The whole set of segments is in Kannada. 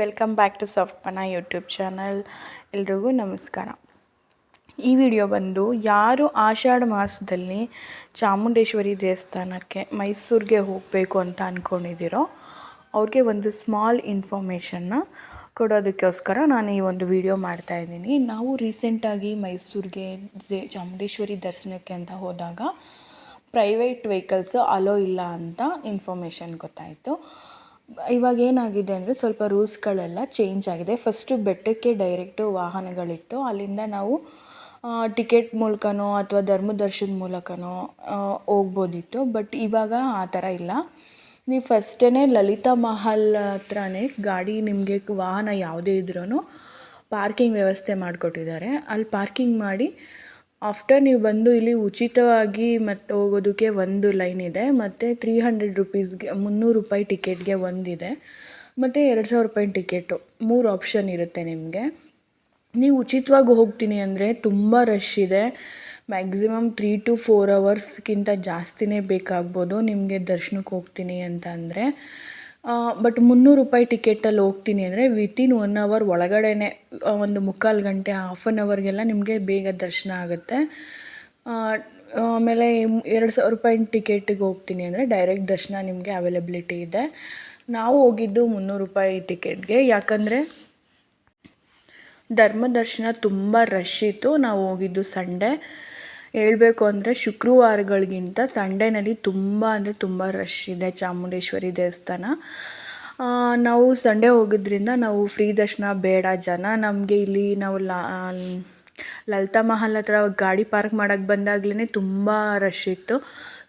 ವೆಲ್ಕಮ್ ಬ್ಯಾಕ್ ಟು ಸಾಫ್ಟ್ಪನ ಯೂಟ್ಯೂಬ್ ಚಾನಲ್. ಎಲ್ರಿಗೂ ನಮಸ್ಕಾರ. ಈ ವಿಡಿಯೋ ಬಂದು ಯಾರು ಆಷಾಢ ಮಾಸದಲ್ಲಿ ಚಾಮುಂಡೇಶ್ವರಿ ದೇವಸ್ಥಾನಕ್ಕೆ ಮೈಸೂರಿಗೆ ಹೋಗಬೇಕು ಅಂತ ಅಂದ್ಕೊಂಡಿದ್ದೀರೋ ಅವ್ರಿಗೆ ಒಂದು ಸ್ಮಾಲ್ ಇನ್ಫಾರ್ಮೇಷನ್ನ ಕೊಡೋದಕ್ಕೋಸ್ಕರ ನಾನು ಈ ಒಂದು ವಿಡಿಯೋ ಮಾಡ್ತಾಯಿದ್ದೀನಿ. ನಾವು ರೀಸೆಂಟಾಗಿ ಮೈಸೂರಿಗೆ ಚಾಮುಂಡೇಶ್ವರಿ ದರ್ಶನಕ್ಕೆ ಅಂತ ಹೋದಾಗ ಪ್ರೈವೇಟ್ ವೆಹಿಕಲ್ಸು ಅಲೋ ಇಲ್ಲ ಅಂತ ಇನ್ಫಾರ್ಮೇಷನ್ ಗೊತ್ತಾಯಿತು. ಇವಾಗ ಏನಾಗಿದೆ ಅಂದರೆ ಸ್ವಲ್ಪ ರೂಲ್ಸ್ಗಳೆಲ್ಲ ಚೇಂಜ್ ಆಗಿದೆ. ಫಸ್ಟು ಬೆಟ್ಟಕ್ಕೆ ಡೈರೆಕ್ಟು ವಾಹನಗಳಿತ್ತು, ಅಲ್ಲಿಂದ ನಾವು ಟಿಕೆಟ್ ಮೂಲಕನೋ ಅಥವಾ ಧರ್ಮದರ್ಶನದ ಮೂಲಕನೋ ಹೋಗ್ಬೋದಿತ್ತು. ಬಟ್ ಇವಾಗ ಆ ಥರ ಇಲ್ಲ. ನೀವು ಫಸ್ಟೇ ಲಲಿತಾ ಮಹಲ್ ಹತ್ರನೇ ಗಾಡಿ ನಿಮಗೆ ವಾಹನ ಯಾವುದೇ ಇದ್ರೂ ಪಾರ್ಕಿಂಗ್ ವ್ಯವಸ್ಥೆ ಮಾಡಿಕೊಟ್ಟಿದ್ದಾರೆ. ಅಲ್ಲಿ ಪಾರ್ಕಿಂಗ್ ಮಾಡಿ ಆಫ್ಟರ್ ನೀವು ಬಂದು ಇಲ್ಲಿ ಉಚಿತವಾಗಿ ಮತ್ತು ಹೋಗೋದಕ್ಕೆ ಒಂದು ಲೈನ್ ಇದೆ, ಮತ್ತು 300 ರುಪೀಸ್ಗೆ 300 ರೂಪಾಯಿ ಟಿಕೆಟ್ಗೆ ಒಂದಿದೆ, ಮತ್ತು 2000 ರೂಪಾಯಿ ಟಿಕೆಟು 3 ಆಪ್ಷನ್ ಇರುತ್ತೆ ನಿಮಗೆ. ನೀವು ಉಚಿತವಾಗಿ ಹೋಗ್ತೀನಿ ಅಂದರೆ ತುಂಬ ರಶ್ ಇದೆ. ಮ್ಯಾಕ್ಸಿಮಮ್ 3 to 4 ಅವರ್ಸ್ಗಿಂತ ಜಾಸ್ತಿನೇ ಬೇಕಾಗ್ಬೋದು ನಿಮಗೆ ದರ್ಶನಕ್ಕೆ ಹೋಗ್ತೀನಿ ಅಂತ ಅಂದರೆ. ಬಟ್ 300 ರೂಪಾಯಿ ಟಿಕೆಟಲ್ಲಿ ಹೋಗ್ತೀನಿ ಅಂದರೆ ವಿತಿನ್ 1 ಅವರ್ ಒಳಗಡೆನೇ, ಒಂದು ಮುಕ್ಕಾಲು ಗಂಟೆ, ಹಾಫ್ ಆನ್ ಅವರ್ಗೆಲ್ಲ ನಿಮಗೆ ಬೇಗ ದರ್ಶನ ಆಗುತ್ತೆ. ಆಮೇಲೆ 2000 ರೂಪಾಯಿ ಟಿಕೆಟಿಗೆ ಹೋಗ್ತೀನಿ ಅಂದರೆ ಡೈರೆಕ್ಟ್ ದರ್ಶನ ನಿಮಗೆ ಅವೈಲಬಿಲಿಟಿ ಇದೆ. ನಾವು ಹೋಗಿದ್ದು 300 ರೂಪಾಯಿ ಟಿಕೆಟ್ಗೆ, ಯಾಕಂದರೆ ಧರ್ಮದರ್ಶನ ತುಂಬ ರಶ್ ಇತ್ತು. ನಾವು ಹೋಗಿದ್ದು ಸಂಡೇ. ಹೇಳಬೇಕು ಅಂದರೆ ಶುಕ್ರವಾರಗಳಿಗಿಂತ ಸಂಡೇನಲ್ಲಿ ತುಂಬ ಅಂದರೆ ತುಂಬ ರಶ್ ಇದೆ ಚಾಮುಂಡೇಶ್ವರಿ ದೇವಸ್ಥಾನ. ನಾವು ಸಂಡೇ ಹೋಗಿದ್ರಿಂದ ನಾವು ಫ್ರೀ ದರ್ಶನ ಬೇಡ, ಜನ ನಮಗೆ ಇಲ್ಲಿ ನಾವು ಲಲಿತಾ ಮಹಲ್ ಹತ್ರ ಗಾಡಿ ಪಾರ್ಕ್ ಮಾಡೋಕ್ಕೆ ಬಂದಾಗಲೇ ತುಂಬ ರಶ್ ಇತ್ತು.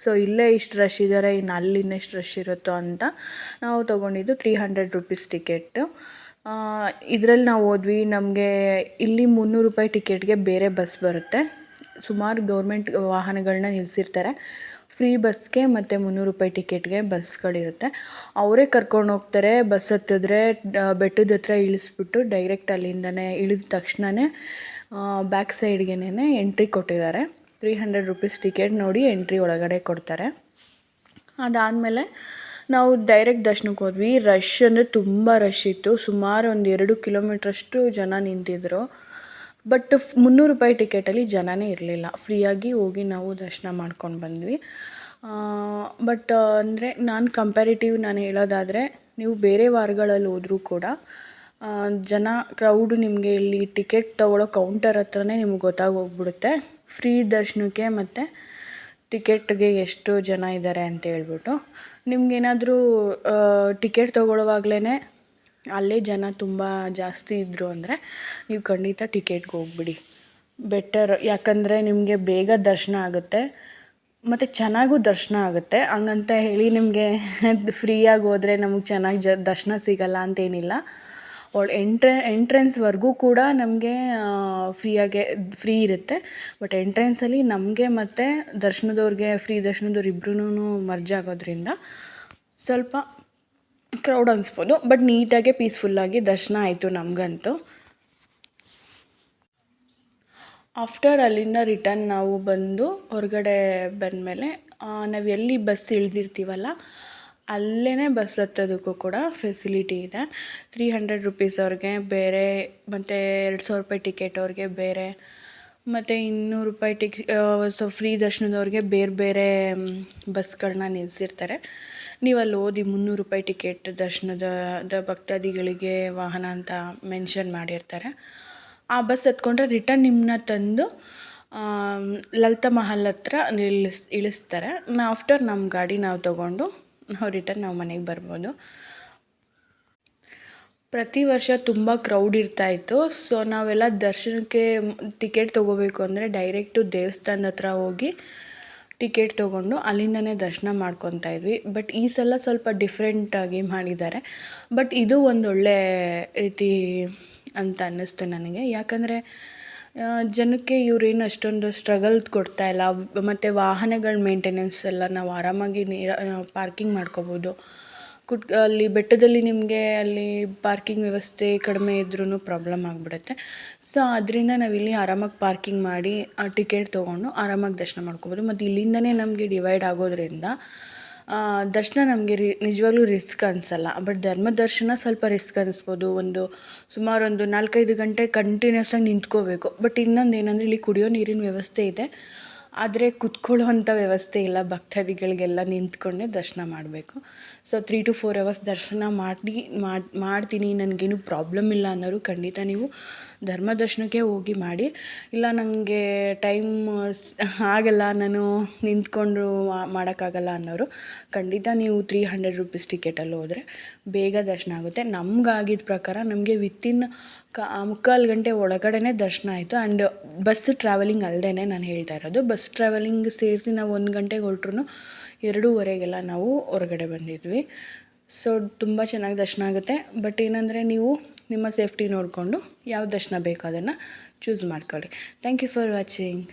ಸೊ ಇಲ್ಲೇ ಇಷ್ಟು ರಶ್ ಇದ್ದಾರೆ, ಇನ್ನು ಅಲ್ಲಿ ಇನ್ನೆಷ್ಟು ರಶ್ ಇರುತ್ತೋ ಅಂತ ನಾವು ತೊಗೊಂಡಿದ್ದು 300 ರುಪೀಸ್ ಟಿಕೆಟ್ಟು. ಇದರಲ್ಲಿ ನಾವು ಹೋದ್ವಿ. ನಮಗೆ ಇಲ್ಲಿ 300 ರೂಪಾಯಿ ಟಿಕೆಟ್ಗೆ ಬೇರೆ ಬಸ್ ಬರುತ್ತೆ. ಸುಮಾರು ಗೌರ್ಮೆಂಟ್ ವಾಹನಗಳನ್ನ ನಿಲ್ಲಿಸಿರ್ತಾರೆ. ಫ್ರೀ ಬಸ್ಗೆ ಮತ್ತು 300 ರೂಪಾಯಿ ಟಿಕೆಟ್ಗೆ ಬಸ್ಗಳಿರುತ್ತೆ. ಅವರೇ ಕರ್ಕೊಂಡು ಹೋಗ್ತಾರೆ. ಬಸ್ ಹತ್ತಿದ್ರೆ ಬೆಟ್ಟದ ಹತ್ರ ಇಳಿಸ್ಬಿಟ್ಟು ಡೈರೆಕ್ಟ್ ಅಲ್ಲಿಂದನೇ ಇಳಿದ ತಕ್ಷಣವೇ ಬ್ಯಾಕ್ ಸೈಡ್ಗೆನೇ ಎಂಟ್ರಿ ಕೊಟ್ಟಿದ್ದಾರೆ. 300 ರುಪೀಸ್ ಟಿಕೆಟ್ ನೋಡಿ ಎಂಟ್ರಿ ಒಳಗಡೆ ಕೊಡ್ತಾರೆ. ಅದಾದಮೇಲೆ ನಾವು ಡೈರೆಕ್ಟ್ ದರ್ಶನಕ್ಕೆ ಹೋದ್ವಿ. ರಶ್ ಅಂದರೆ ತುಂಬ ರಶ್ ಇತ್ತು. ಸುಮಾರು ಒಂದು 2 ಕಿಲೋಮೀಟ್ರಷ್ಟು ಜನ ನಿಂತಿದ್ದರು. ಬಟ್ 300 ರೂಪಾಯಿ ಟಿಕೆಟಲ್ಲಿ ಜನನೇ ಇರಲಿಲ್ಲ. ಫ್ರೀಯಾಗಿ ಹೋಗಿ ನಾವು ದರ್ಶನ ಮಾಡ್ಕೊಂಡು ಬಂದ್ವಿ. ಬಟ್ ಅಂದರೆ ನಾನು ಹೇಳೋದಾದರೆ, ನೀವು ಬೇರೆ ವಾರಗಳಲ್ಲಿ ಹೋದರೂ ಕೂಡ ಜನ ಕ್ರೌಡು ನಿಮಗೆ ಇಲ್ಲಿ ಟಿಕೆಟ್ ತೊಗೊಳ್ಳೋ ಕೌಂಟರ್ ಹತ್ರನೇ ನಿಮ್ಗೆ ಗೊತ್ತಾಗೋಗ್ಬಿಡುತ್ತೆ ಫ್ರೀ ದರ್ಶನಕ್ಕೆ ಮತ್ತು ಟಿಕೆಟ್ಗೆ ಎಷ್ಟು ಜನ ಇದ್ದಾರೆ ಅಂತ ಹೇಳ್ಬಿಟ್ಟು. ನಿಮಗೇನಾದರೂ ಟಿಕೆಟ್ ತೊಗೊಳ್ಳುವಾಗಲೇ ಅಲ್ಲೇ ಜನ ತುಂಬ ಜಾಸ್ತಿ ಇದ್ದರು ಅಂದರೆ ನೀವು ಖಂಡಿತ ಟಿಕೆಟ್ಗೆ ಹೋಗ್ಬಿಡಿ, ಬೆಟರ್. ಯಾಕಂದರೆ ನಿಮಗೆ ಬೇಗ ದರ್ಶನ ಆಗುತ್ತೆ ಮತ್ತು ಚೆನ್ನಾಗೂ ದರ್ಶನ ಆಗುತ್ತೆ. ಹಂಗಂತ ಹೇಳಿ ನಿಮಗೆ ಫ್ರೀಯಾಗಿ ಹೋದರೆ ನಮಗೆ ಚೆನ್ನಾಗಿ ದರ್ಶನ ಸಿಗಲ್ಲ ಅಂತೇನಿಲ್ಲ. ಎಂಟ್ರೆನ್ಸ್ವರೆಗೂ ಕೂಡ ನಮಗೆ ಫ್ರೀ ಇರುತ್ತೆ. ಬಟ್ ಎಂಟ್ರೆನ್ಸಲ್ಲಿ ನಮಗೆ ಮತ್ತು ದರ್ಶನದವ್ರಿಗೆ ಫ್ರೀ ದರ್ಶನದವ್ರು ಇಬ್ಬರೂ ಮರ್ಜ್ ಆಗೋದ್ರಿಂದ ಸ್ವಲ್ಪ ಕ್ರೌಡ್ ಅನಿಸ್ಬೋದು. ಬಟ್ ನೀಟಾಗಿ ಪೀಸ್ಫುಲ್ಲಾಗಿ ದರ್ಶನ ಆಯಿತು ನಮಗಂತೂ. ಆಫ್ಟರ್ ಅಲ್ಲಿಂದ ರಿಟರ್ನ್ ನಾವು ಬಂದು ಹೊರಗಡೆ ಬಂದಮೇಲೆ ನಾವು ಎಲ್ಲಿ ಬಸ್ ಇಳಿದಿರ್ತೀವಲ್ಲ ಅಲ್ಲೇ ಬಸ್ ಹತ್ತೋದಕ್ಕೂ ಕೂಡ ಫೆಸಿಲಿಟಿ ಇದೆ. 300 ರುಪೀಸ್ ಅವ್ರಿಗೆ ಬೇರೆ, ಮತ್ತು 2000 ರೂಪಾಯಿ ಟಿಕೆಟ್ ಅವ್ರಿಗೆ ಬೇರೆ, ಮತ್ತು 200 ರೂಪಾಯಿ ಫ್ರೀ ದರ್ಶನದವ್ರಿಗೆ ಬೇರೆ ಬೇರೆ ಬಸ್ಗಳನ್ನ ನಿಲ್ಲಿಸಿರ್ತಾರೆ. ನೀವು ಅಲ್ಲಿ ಓದಿ 300 ರೂಪಾಯಿ ಟಿಕೆಟ್ ದರ್ಶನದ ಭಕ್ತಾದಿಗಳಿಗೆ ವಾಹನ ಅಂತ ಮೆನ್ಷನ್ ಮಾಡಿರ್ತಾರೆ. ಆ ಬಸ್ ಹತ್ಕೊಂಡ್ರೆ ರಿಟರ್ನ್ ನಿಮ್ಮನ್ನ ತಂದು ಲಲಿತಾ ಮಹಲ್ ಹತ್ರ ಇಳಿಸ್ತಾರೆ. ಆಫ್ಟರ್ ನಮ್ಮ ಗಾಡಿ ನಾವು ತೊಗೊಂಡು ರಿಟರ್ನ್ ನಾವು ಮನೆಗೆ ಬರ್ಬೋದು. ಪ್ರತಿ ವರ್ಷ ತುಂಬ ಕ್ರೌಡ್ ಇರ್ತಾಯಿತ್ತು. ಸೊ ನಾವೆಲ್ಲ ದರ್ಶನಕ್ಕೆ ಟಿಕೆಟ್ ತೊಗೋಬೇಕು ಅಂದರೆ ಡೈರೆಕ್ಟು ದೇವಸ್ಥಾನದ ಹತ್ರ ಹೋಗಿ ಟಿಕೆಟ್ ತೊಗೊಂಡು ಅಲ್ಲಿಂದನೇ ದರ್ಶನ ಮಾಡ್ಕೊತಾ ಇದ್ವಿ. ಬಟ್ ಈ ಸಲ ಸ್ವಲ್ಪ ಡಿಫ್ರೆಂಟಾಗಿ ಮಾಡಿದ್ದಾರೆ. ಬಟ್ ಇದು ಒಂದೊಳ್ಳೆ ರೀತಿ ಅಂತ ಅನ್ನಿಸ್ತು ನನಗೆ. ಯಾಕಂದರೆ ಜನಕ್ಕೆ ಇವರೇನು ಅಷ್ಟೊಂದು ಸ್ಟ್ರಗಲ್ ಕೊಡ್ತಾಯಿಲ್ಲ. ಮತ್ತು ವಾಹನಗಳ ಮೇಂಟೆನೆನ್ಸ್ ಎಲ್ಲ ನಾವು ಆರಾಮಾಗಿ ಪಾರ್ಕಿಂಗ್ ಮಾಡ್ಕೋಬೋದು. ಅಲ್ಲಿ ಬೆಟ್ಟದಲ್ಲಿ ನಿಮಗೆ ಅಲ್ಲಿ ಪಾರ್ಕಿಂಗ್ ವ್ಯವಸ್ಥೆ ಕಡಿಮೆ ಇದ್ರೂ ಪ್ರಾಬ್ಲಮ್ ಆಗಿಬಿಡುತ್ತೆ. ಸೊ ಅದರಿಂದ ನಾವಿಲ್ಲಿ ಆರಾಮಾಗಿ ಪಾರ್ಕಿಂಗ್ ಮಾಡಿ ಟಿಕೆಟ್ ತೊಗೊಂಡು ಆರಾಮಾಗಿ ದರ್ಶನ ಮಾಡ್ಕೋಬೋದು. ಮತ್ತು ಇಲ್ಲಿಂದನೇ ನಮಗೆ ಡಿವೈಡ್ ಆಗೋದ್ರಿಂದ ದರ್ಶನ ನಮಗೆ ನಿಜವಾಗ್ಲೂ ರಿಸ್ಕ್ ಅನಿಸಲ್ಲ. ಬಟ್ ಧರ್ಮದರ್ಶನ ಸ್ವಲ್ಪ ರಿಸ್ಕ್ ಅನ್ನಿಸ್ಬೋದು. ಸುಮಾರು ಒಂದು 4-5 ಗಂಟೆ ಕಂಟಿನ್ಯೂಸ್ ಆಗಿ ನಿಂತ್ಕೋಬೇಕು. ಬಟ್ ಇನ್ನೊಂದು ಏನಂದರೆ ಇಲ್ಲಿ ಕುಡಿಯೋ ನೀರಿನ ವ್ಯವಸ್ಥೆ ಇದೆ, ಆದರೆ ಕುತ್ಕೊಳ್ಳೋವಂಥ ವ್ಯವಸ್ಥೆ ಇಲ್ಲ. ಭಕ್ತಾದಿಗಳಿಗೆಲ್ಲ ನಿಂತ್ಕೊಂಡೇ ದರ್ಶನ ಮಾಡಬೇಕು. ಸೊ 3-4 ಅವರ್ಸ್ ದರ್ಶನ ಮಾಡ್ತೀನಿ, ನನಗೇನು ಪ್ರಾಬ್ಲಮ್ ಇಲ್ಲ ಅನ್ನೋರು ಖಂಡಿತ ನೀವು ಧರ್ಮ ದರ್ಶನಕ್ಕೆ ಹೋಗಿ ಮಾಡಿ. ಇಲ್ಲ ನನಗೆ ಟೈಮ್ ಆಗಲ್ಲ, ನಾನು ನಿಂತ್ಕೊಂಡು ಮಾಡೋಕ್ಕಾಗಲ್ಲ ಅನ್ನೋರು ಖಂಡಿತ ನೀವು 300 ರೂಪೀಸ್ ಟಿಕೆಟಲ್ಲಿ ಹೋದರೆ ಬೇಗ ದರ್ಶನ ಆಗುತ್ತೆ. ನಮಗಾಗಿದ್ದ ಪ್ರಕಾರ ನಮಗೆ ವಿತಿನ್ 3/4 ಗಂಟೆ ಒಳಗಡೆ ದರ್ಶನ ಆಯಿತು. ಆ್ಯಂಡ್ ಬಸ್ ಟ್ರಾವೆಲಿಂಗ್ ಅಲ್ಲದೇ ನಾನು ಹೇಳ್ತಾ ಇರೋದು. ಬಸ್ ಟ್ರಾವೆಲಿಂಗ್ ಸೇರಿಸಿ ನಾವು 1 ಗಂಟೆಗೆ ಹೊರಟ್ರು 2:30ಗೆಲ್ಲ ನಾವು ಹೊರಗಡೆ ಬಂದಿದ್ವಿ. ಸೊ ತುಂಬ ಚೆನ್ನಾಗಿ ದರ್ಶನ ಆಗುತ್ತೆ. ಬಟ್ ಏನಂದರೆ ನೀವು ನಿಮ್ಮ ಸೇಫ್ಟಿ ನೋಡಿಕೊಂಡು ಯಾವ ದರ್ಶನ ಬೇಕೋ ಅದನ್ನು ಚೂಸ್ ಮಾಡ್ಕೊಳ್ಳಿ. Thank you for watching.